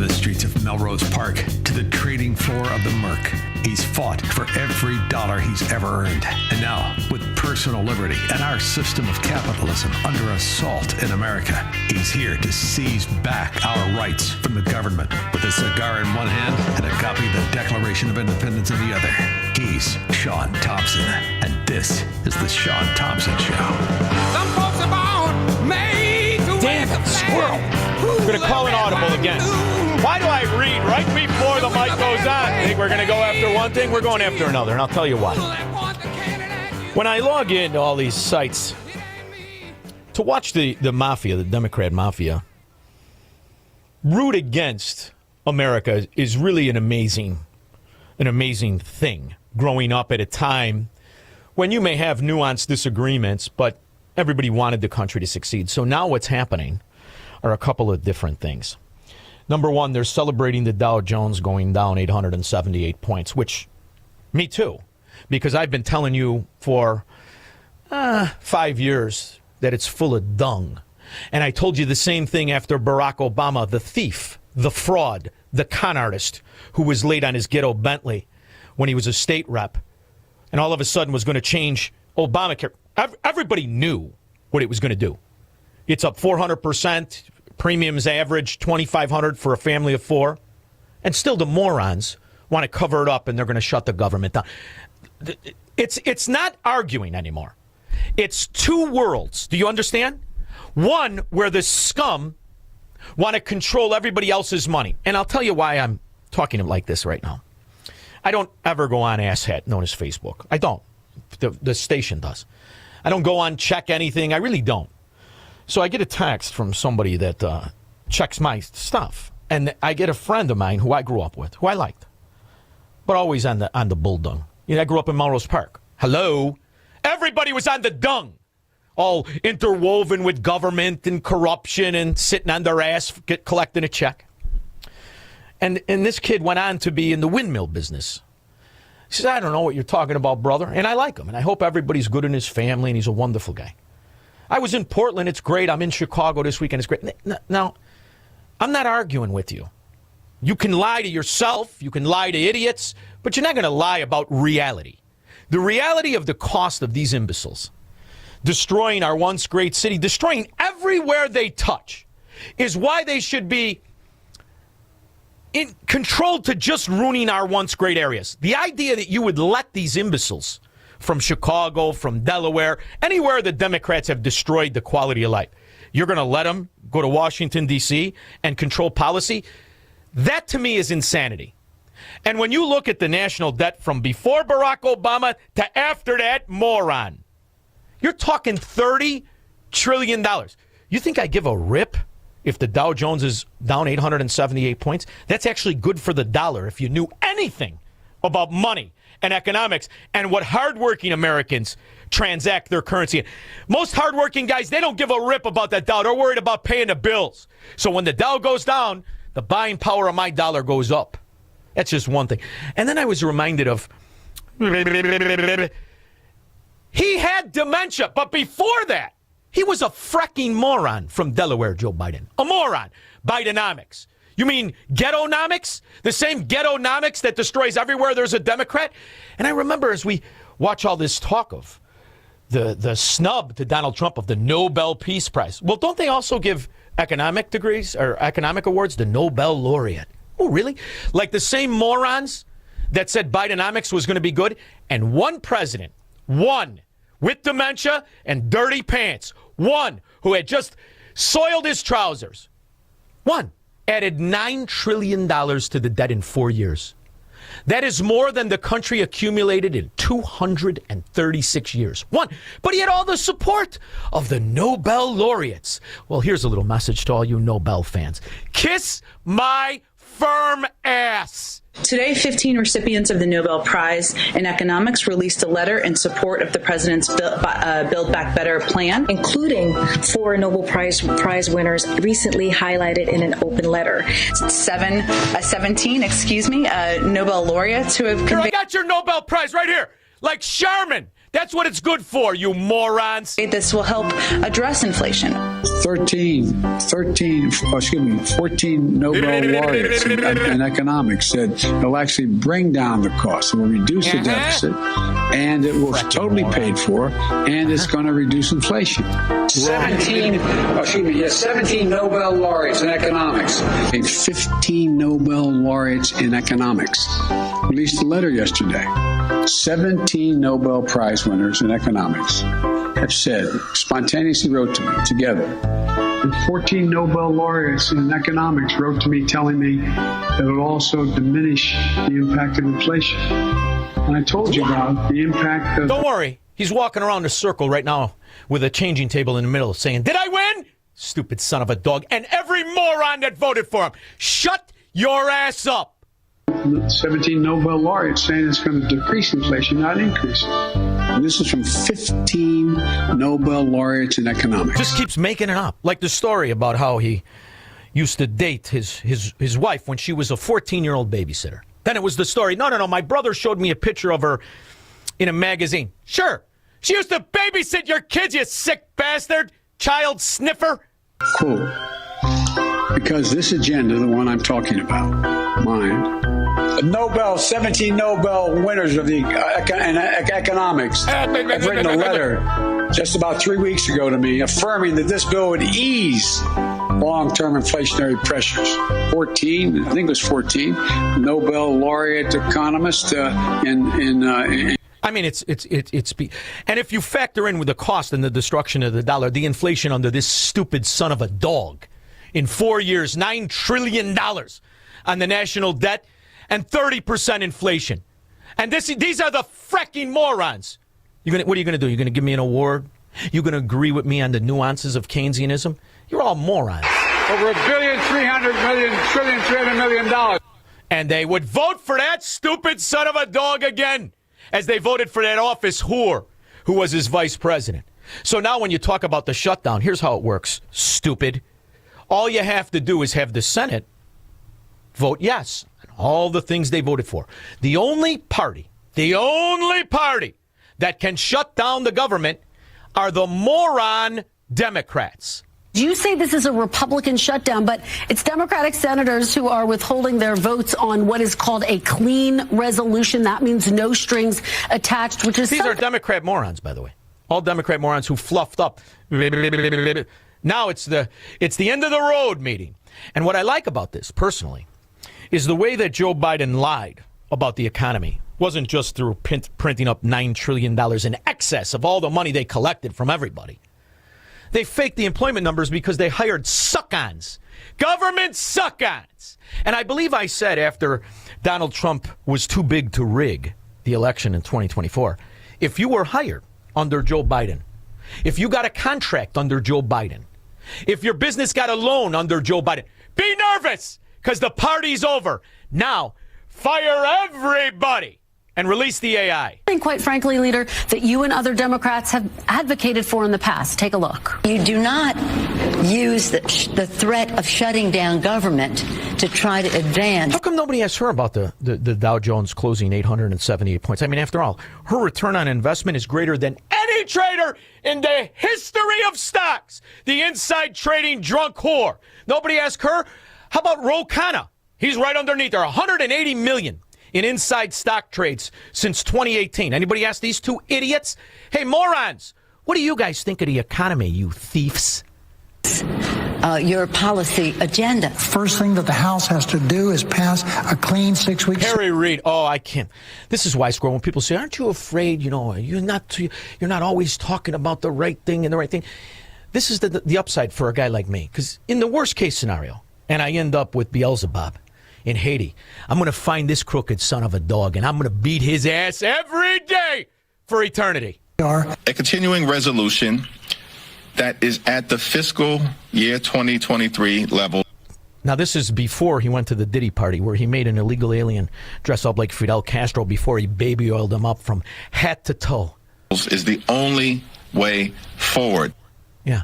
the streets of Melrose Park to the trading floor of the Merc. He's fought for every dollar he's ever earned. And now, with personal liberty and our system of capitalism under assault in America, he's here to seize back our rights from the government. With a cigar in one hand and a copy of the Declaration of Independence in the other, he's Sean Thompson. And this is the Sean Thompson Show. Some folks are born made to Damn it, squirrel. I'm going to call an audible again. Why do I read right before the mic goes on? Think we're going to go after one thing? We're going after another, and I'll tell you why. When I log into all these sites to watch the mafia, the Democrat mafia, root against America is really an amazing thing. Growing up at a time when you may have nuanced disagreements, but everybody wanted the country to succeed. So now what's happening are a couple of different things. Number one, they're celebrating the Dow Jones going down 878 points, which, me too, because I've been telling you for 5 years that it's full of dung. And I told you the same thing after Barack Obama, the thief, the fraud, the con artist who was late on his ghetto Bentley when he was a state rep and all of a sudden was going to change Obamacare. Everybody knew what it was going to do. It's up 400%. Premiums average $2,500 for a family of four. And still the morons want to cover it up and they're going to shut the government down. It's not arguing anymore. It's two worlds. Do you understand? One where the scum want to control everybody else's money. And I'll tell you why I'm talking like this right now. I don't ever go on asshat, known as Facebook. I don't. The station does. I don't go on check anything. I really don't. So I get a text from somebody that checks my stuff. And I get a friend of mine who I grew up with, who I liked, but always on the bull dung. You know, I grew up in Melrose Park. Hello? Everybody was on the dung, all interwoven with government and corruption and sitting on their ass collecting a check. And this kid went on to be in the windmill business. He says, I don't know what you're talking about, brother. And I like him. And I hope everybody's good in his family, and he's a wonderful guy. I was in Portland. It's great. I'm in Chicago this weekend. It's great. Now, I'm not arguing with you. You can lie to yourself. You can lie to idiots. But you're not going to lie about reality. The reality of the cost of these imbeciles destroying our once great city, destroying everywhere they touch, is why they should be controlled to just ruining our once great areas. The idea that you would let these imbeciles from Chicago, from Delaware, anywhere the Democrats have destroyed the quality of life, you're going to let them go to Washington, D.C. and control policy? That, to me, is insanity. And when you look at the national debt from before Barack Obama to after that moron, you're talking $30 trillion. You think I give a rip if the Dow Jones is down 878 points? That's actually good for the dollar if you knew anything about money and economics and what hardworking Americans transact their currency in. Most hardworking guys, they don't give a rip about that Dow. They're worried about paying the bills. So when the Dow goes down, the buying power of my dollar goes up. That's just one thing. And then I was reminded of, he had dementia, but before that, he was a fracking moron from Delaware, Joe Biden. A moron. Bidenomics. You mean ghettonomics? The same ghettonomics that destroys everywhere there's a Democrat? And I remember as we watch all this talk of the snub to Donald Trump of the Nobel Peace Prize. Well, don't they also give economic degrees or economic awards? The Nobel laureate. Oh, really? Like the same morons that said Bidenomics was going to be good? And one president, one with dementia and dirty pants, one who had just soiled his trousers, one added $9 trillion to the debt in 4 years. That is more than the country accumulated in 236 years. One. But he had all the support of the Nobel laureates. Well, here's a little message to all you Nobel fans. Kiss my firm ass. Today, 15 recipients of the Nobel Prize in Economics released a letter in support of the president's Build Back Better plan, including 4 Nobel Prize winners recently highlighted in an open letter. 17 Nobel laureates who have Here, I got your Nobel Prize right here. Like Sherman. That's what it's good for, you morons. This will help address inflation. 14 Nobel laureates in economics said it'll actually bring down the cost. It will reduce the deficit, and it will totally paid for, and it's going to reduce inflation. 17 Nobel laureates in economics. 15 Nobel laureates in economics released a letter yesterday. 17 Nobel Prize winners in economics have said, spontaneously wrote to me together. And 14 Nobel laureates in economics wrote to me telling me that it will also diminish the impact of inflation. And I told you about the impact of... Don't worry. He's walking around a circle right now with a changing table in the middle saying, did I win? Stupid son of a dog. And every moron that voted for him. Shut your ass up. 17 Nobel laureates saying it's going to decrease inflation, not increase it. And this is from 15 Nobel laureates in economics. Just keeps making it up. Like the story about how he used to date his wife when she was a 14-year-old babysitter. Then it was the story, no, my brother showed me a picture of her in a magazine. Sure, she used to babysit your kids, you sick bastard, child sniffer. Cool. Because this agenda, the one I'm talking about, mine, 17 Nobel winners of the economics have written a letter just about 3 weeks ago to me affirming that this bill would ease long-term inflationary pressures. 14 Nobel laureate economists I mean, it's and if you factor in with the cost and the destruction of the dollar, the inflation under this stupid son of a dog, in 4 years, $9 trillion on the national debt and 30% inflation. And these are the fracking morons. What are you going to do? You're going to give me an award? You're going to agree with me on the nuances of Keynesianism? You're all morons. Over $1.3 billion. And they would vote for that stupid son of a dog again, as they voted for that office whore who was his vice president. So now when you talk about the shutdown, here's how it works, stupid. All you have to do is have the Senate vote yes on all the things they voted for. The only party that can shut down the government are the moron Democrats. You say this is a Republican shutdown, but it's Democratic senators who are withholding their votes on what is called a clean resolution. That means no strings attached, which is... These are Democrat morons, by the way. All Democrat morons who fluffed up. Now it's the end of the road meeting. And what I like about this, personally, is the way that Joe Biden lied about the economy. Wasn't just through printing up $9 trillion in excess of all the money they collected from everybody. They faked the employment numbers because they hired suck-ons. Government suck-ons. And I believe I said after Donald Trump was too big to rig the election in 2024, if you were hired under Joe Biden, if you got a contract under Joe Biden, if your business got a loan under Joe Biden, be nervous because the party's over. Now, fire everybody and release the AI. And quite frankly, Leader, that you and other Democrats have advocated for in the past. Take a look. You do not use the threat of shutting down government to try to advance. How come nobody asked her about the Dow Jones closing 878 points? I mean, after all, her return on investment is greater than any trader in the history of stocks. The inside trading drunk whore. Nobody asked her. How about Ro Khanna? He's right underneath her. 180 million in inside stock trades since 2018. Anybody ask these two idiots? Hey, morons, what do you guys think of the economy, you thieves? Your policy agenda. First thing that the House has to do is pass a clean 6 weeks. Harry Reid. Oh, I can't. This is why, Squirrel, when people say, aren't you afraid, you're not always talking about the right thing and the right thing. This is the upside for a guy like me. Because in the worst case scenario, and I end up with Beelzebub in Haiti, I'm going to find this crooked son of a dog, and I'm going to beat his ass every day for eternity. A continuing resolution that is at the fiscal year 2023 level. Now, this is before he went to the Diddy party, where he made an illegal alien dress up like Fidel Castro before he baby oiled him up from hat to toe. Is the only way forward. Yeah.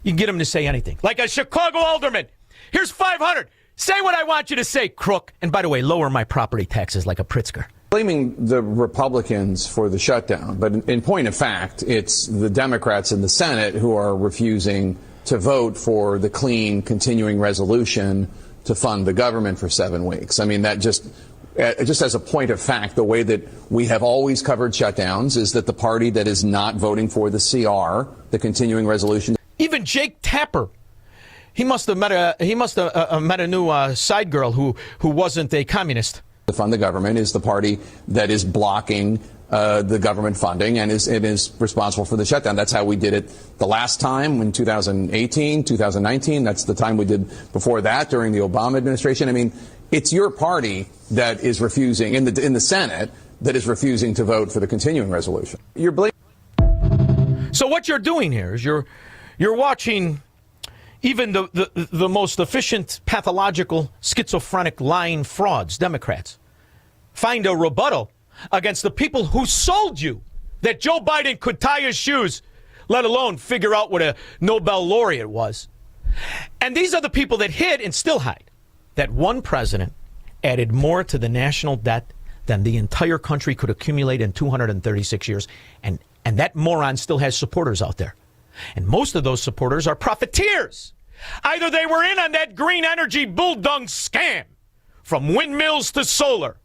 You can get him to say anything. Like a Chicago alderman. Here's 500. Say what I want you to say, crook. And by the way, lower my property taxes like a Pritzker. Blaming the Republicans for the shutdown, but in point of fact, it's the Democrats in the Senate who are refusing to vote for the clean continuing resolution to fund the government for 7 weeks. I mean, that just as a point of fact, the way that we have always covered shutdowns is that the party that is not voting for the CR, the continuing resolution. Even Jake Tapper, he must have met a new side girl who wasn't a communist. To fund the government is the party that is blocking the government funding and is responsible for the shutdown. That's how we did it the last time in 2018, 2019. That's the time we did before that during the Obama administration. I mean, it's your party that is refusing in the Senate that is refusing to vote for the continuing resolution. You're blaming. So what you're doing here is you're watching even the most efficient, pathological, schizophrenic, lying frauds, Democrats, find a rebuttal against the people who sold you that Joe Biden could tie his shoes, let alone figure out what a Nobel laureate was. And these are the people that hid and still hide that one president added more to the national debt than the entire country could accumulate in 236 years. And that moron still has supporters out there. And most of those supporters are profiteers. Either they were in on that green energy bulldung scam, from windmills to solar,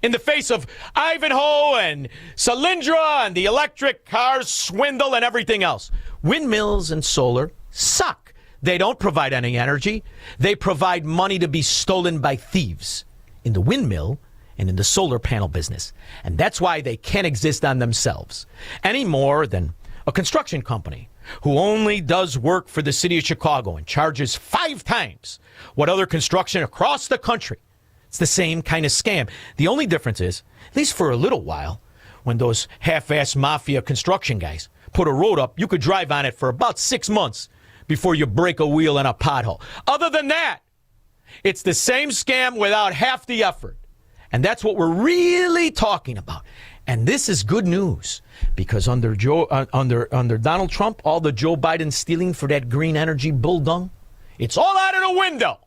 in the face of Ivanhoe and Solyndra and the electric cars swindle and everything else. Windmills and solar suck. They don't provide any energy. They provide money to be stolen by thieves in the windmill and in the solar panel business. And that's why they can't exist on themselves any more than a construction company who only does work for the city of Chicago and charges 5 times what other construction across the country. It's the same kind of scam. The only difference is, at least for a little while, when those half-ass mafia construction guys put a road up, you could drive on it for about 6 months before you break a wheel in a pothole. Other than that, it's the same scam without half the effort. And that's what we're really talking about. And this is good news, because under Donald Trump, all the Joe Biden stealing for that green energy bulldung, it's all out of the window.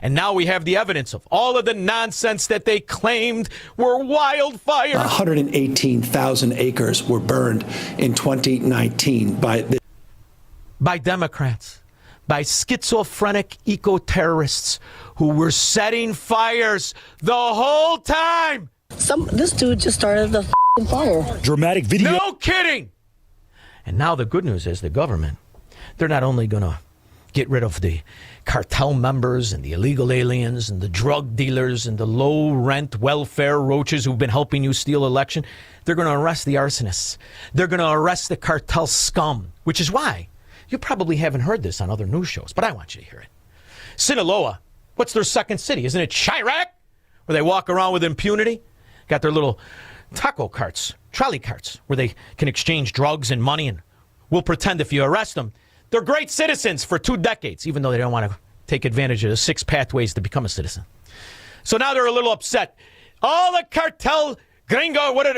And now we have the evidence of all of the nonsense that they claimed were wildfires. 118,000 acres were burned in 2019 by Democrats, by schizophrenic eco-terrorists who were setting fires the whole time. This dude just started the fire. Dramatic video. No kidding. And now the good news is the government, they're not only going to get rid of the cartel members and the illegal aliens and the drug dealers and the low-rent welfare roaches who've been helping you steal election. They're going to arrest the arsonists. They're going to arrest the cartel scum, which is why you probably haven't heard this on other news shows, but I want you to hear it. Sinaloa, what's their second city? Isn't it Chirac? Where they walk around with impunity? Got their little taco carts, trolley carts, where they can exchange drugs and money, and we'll pretend if you arrest them, they're great citizens for 2 decades, even though they don't want to take advantage of the 6 pathways to become a citizen. So now they're a little upset. All the cartel gringo, what do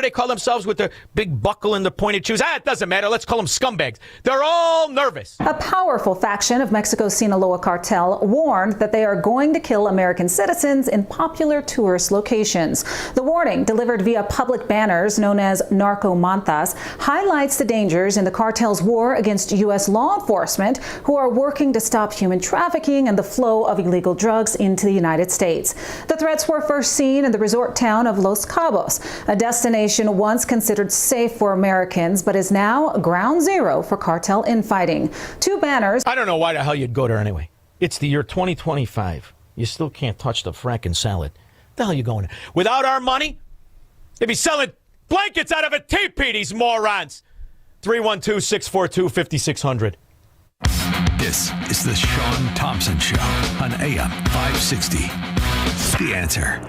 they call themselves with their big buckle and the pointed shoes? It doesn't matter. Let's call them scumbags. They're all nervous. A powerful faction of Mexico's Sinaloa cartel warned that they are going to kill American citizens in popular tourist locations. The warning, delivered via public banners known as narco mantas, highlights the dangers in the cartel's war against U.S. law enforcement, who are working to stop human trafficking and the flow of illegal drugs into the United States. The threats were first seen in the resort town of Los Cabos, a destination once considered safe for Americans, but is now ground zero for cartel infighting. 2 banners. I don't know why the hell you'd go there anyway. It's the year 2025. You still can't touch the frackin' salad. The hell are you going there? Without our money, they'd be selling blankets out of a teepee, these morons. 312-642-5600. This is the Sean Thompson Show on AM 560. The Answer.